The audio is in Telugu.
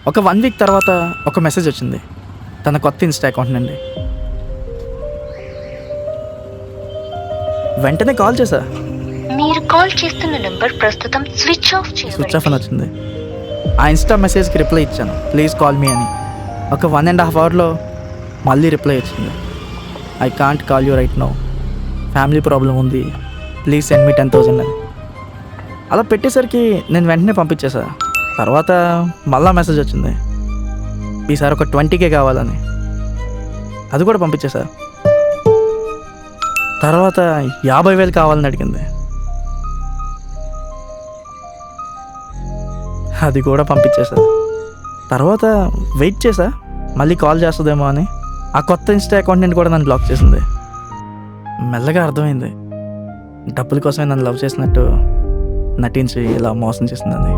ఒక 1 వీక్ తర్వాత ఒక మెసేజ్ వచ్చింది తన కొత్త ఇన్స్టా అకౌంట్ నుండి. వెంటనే కాల్ చేశా. మీరు కాల్ చేస్తున్న నంబర్ ప్రస్తుతం స్విచ్ ఆఫ్ స్విచ్ ఆఫ్ అని వచ్చింది. ఆ ఇన్స్టా మెసేజ్కి రిప్లై ఇచ్చాను, ప్లీజ్ కాల్ మీ అని. ఒక 1.5 అవర్లో మళ్ళీ రిప్లై వచ్చింది, I can't call you right now, family problem ఉంది, ప్లీజ్ సెండ్ మీ 10,000 అని. అలా పెట్టేసరికి నేను వెంటనే పంపించేసా. తర్వాత మళ్ళా మెసేజ్ వచ్చింది, ఈసారి ఒక 20K కావాలని. అది కూడా పంపించేసా. తర్వాత 50,000 కావాలని అడిగింది, అది కూడా పంపించేసా. తర్వాత వెయిట్ చేసా, మళ్ళీ కాల్ చేస్తుందేమో అని. ఆ కొత్త ఇన్స్టా అకౌంట్ నుండి కూడా నన్ను బ్లాక్ చేసింది. మెల్లగా అర్థమైంది, డబ్బుల కోసమే నన్ను లవ్ చేసినట్టు నటించి ఇలా మోసం చేసిందని.